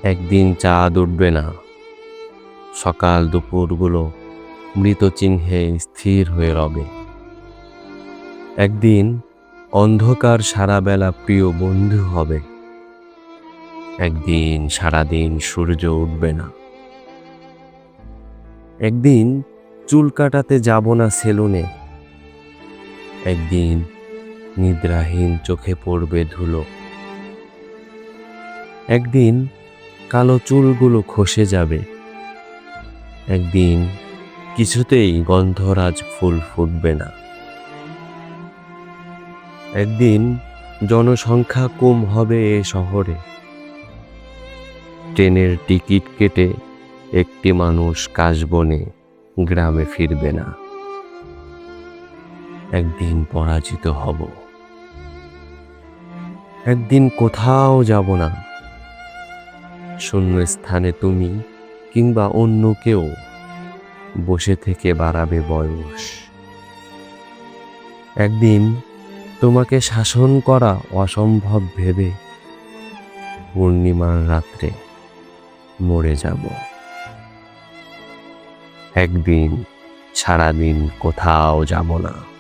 একদিন চাঁদ উঠবে না, সকাল দুপুরগুলো মৃত চিহ্নে স্থির হয়ে রবে। একদিন অন্ধকার সারা বেলা প্রিয় বন্ধু হবে। একদিন সারাদিন সূর্য উঠবে না। একদিন চুল কাটাতে যাব না সেলুনে। একদিন নিদ্রাহীন চোখে পড়বে ধুলো। একদিন কালো চুলগুলো খসে যাবে। একদিন কিছুতেই গন্ধরাজ ফুল ফুটবে না। একদিন জনসংখ্যা কম হবে এ শহরে। ট্রেনের টিকিট কেটে একটি মানুষ কাশবনে গ্রামে ফিরবে না। একদিন পরাজিত হব। একদিন কোথাও যাব না। শূন্য স্থানে তুমি কিংবা অন্য কেউ বসে থেকে বাড়াবে বয়স। একদিন তোমাকে শাসন করা অসম্ভব ভেবে পূর্ণিমার রাত্রে মরে যাব। একদিন সারাদিন কোথাও যাব না।